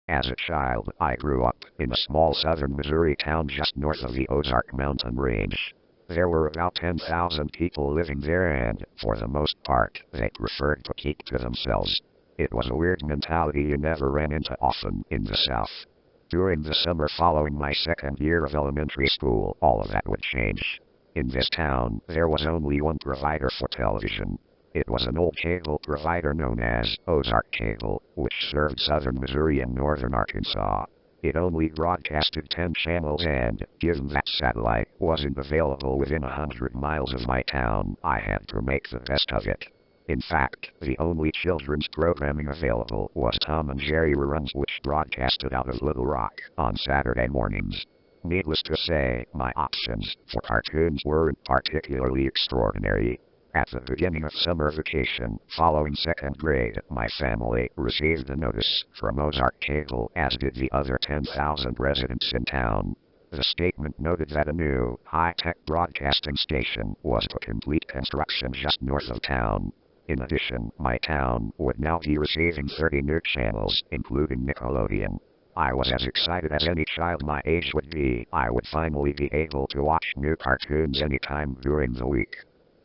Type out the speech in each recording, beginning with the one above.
As a child, I grew up in a small southern Missouri town just north of the Ozark mountain range. There were about 10,000 people living there and, for the most part, they preferred to keep to themselves. It was a weird mentality you never ran into often in the South. During the summer following my second year of elementary school, all of that would change. In this town, there was only one provider for television. It was an old cable provider known as Ozark Cable, which served southern Missouri and northern Arkansas. It only broadcasted 10 channels and, given that satellite wasn't available within 100 miles of my town, I had to make the best of it. In fact, the only children's programming available was Tom and Jerry reruns, which broadcasted out of Little Rock on Saturday mornings. Needless to say, my options for cartoons weren't particularly extraordinary. At the beginning of summer vacation, following second grade, my family received a notice from Ozark Cable, as did the other 10,000 residents in town. The statement noted that a new, high-tech broadcasting station was to complete construction just north of town. In addition, my town would now be receiving 30 new channels, including Nickelodeon. I was as excited as any child my age would be. I would finally be able to watch new cartoons anytime during the week.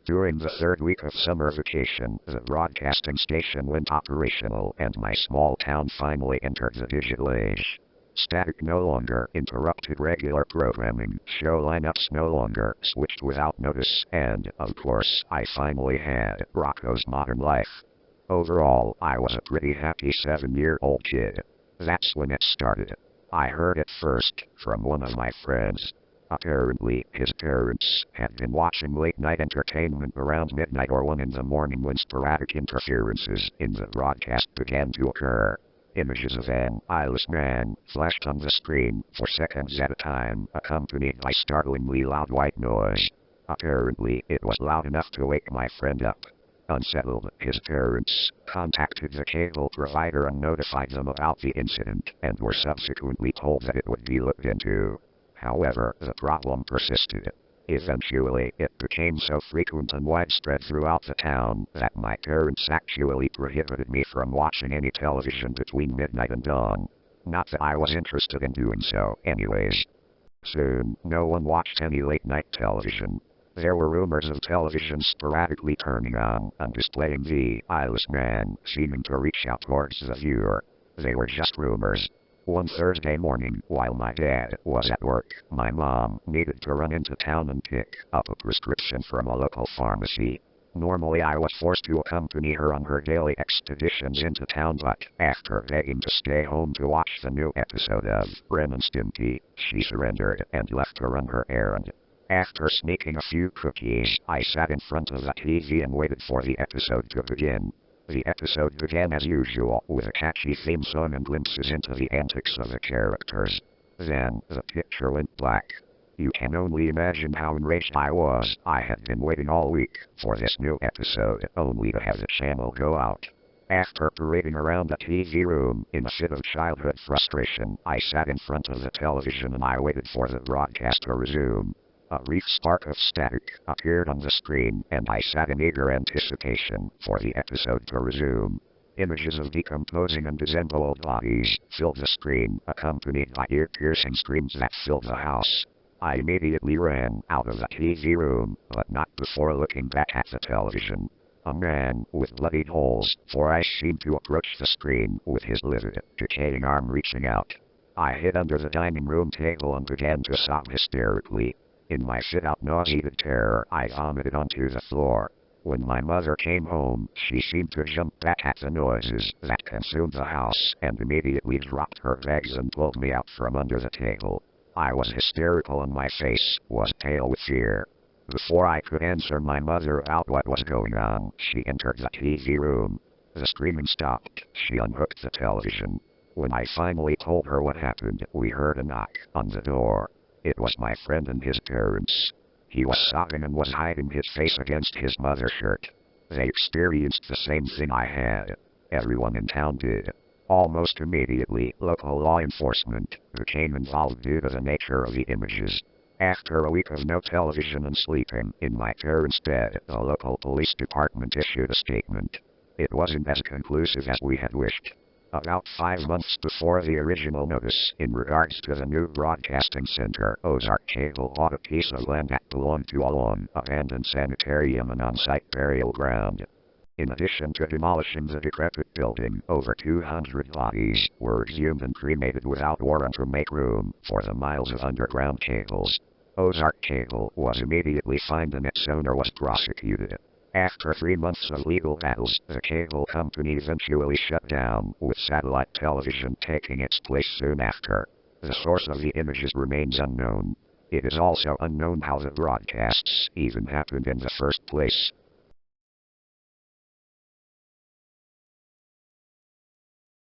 During the third week of summer vacation, the broadcasting station went operational and my small town finally entered the digital age. Static no longer interrupted regular programming, show lineups no longer switched without notice, and, of course, I finally had Rocko's Modern Life. Overall, I was a pretty happy 7-year-old kid. That's when it started. I heard it first from one of my friends. Apparently, his parents had been watching late-night entertainment around midnight or 1 in the morning when sporadic interferences in the broadcast began to occur. Images of an eyeless man flashed on the screen for seconds at a time, accompanied by startlingly loud white noise. Apparently, it was loud enough to wake my friend up. Unsettled, his parents contacted the cable provider and notified them about the incident, and were subsequently told that it would be looked into. However, the problem persisted. Eventually, it became so frequent and widespread throughout the town that my parents actually prohibited me from watching any television between midnight and dawn. Not that I was interested in doing so, anyways. Soon, no one watched any late-night television. There were rumors of television sporadically turning on and displaying the eyeless man, seeming to reach out towards the viewer. They were just rumors. One Thursday morning, while my dad was at work, my mom needed to run into town and pick up a prescription from a local pharmacy. Normally I was forced to accompany her on her daily expeditions into town, but after begging to stay home to watch the new episode of Ren and Stimpy, she surrendered and left to run her errand. After sneaking a few cookies, I sat in front of the TV and waited for the episode to begin. The episode began as usual, with a catchy theme song and glimpses into the antics of the characters. Then, the picture went black. You can only imagine how enraged I was. I had been waiting all week for this new episode, only to have the channel go out. After parading around the TV room in a fit of childhood frustration, I sat in front of the television and I waited for the broadcast to resume. A brief spark of static appeared on the screen, and I sat in eager anticipation for the episode to resume. Images of decomposing and disemboweled bodies filled the screen, accompanied by ear-piercing screams that filled the house. I immediately ran out of the TV room, but not before looking back at the television. A man with bloodied holes for eyes seemed to approach the screen with his livid, decaying arm reaching out. I hid under the dining room table and began to sob hysterically. In my fit-out nauseated terror, I vomited onto the floor. When my mother came home, she seemed to jump back at the noises that consumed the house and immediately dropped her bags and pulled me out from under the table. I was hysterical and my face was pale with fear. Before I could answer my mother about what was going on, she entered the TV room. The screaming stopped. She unhooked the television. When I finally told her what happened, we heard a knock on the door. It was my friend and his parents. He was sobbing and was hiding his face against his mother's shirt. They experienced the same thing I had. Everyone in town did. Almost immediately, local law enforcement became involved due to the nature of the images. After a week of no television and sleeping in my parents' bed, the local police department issued a statement. It wasn't as conclusive as we had wished. About 5 months before the original notice in regards to the new broadcasting center, Ozark Cable bought a piece of land that belonged to a long-abandoned sanitarium and on-site burial ground. In addition to demolishing the decrepit building, over 200 bodies were exhumed and cremated without warrant to make room for the miles of underground cables. Ozark Cable was immediately fined and its owner was prosecuted. After 3 months of legal battles, the cable company eventually shut down, with satellite television taking its place soon after. The source of the images remains unknown. It is also unknown how the broadcasts even happened in the first place.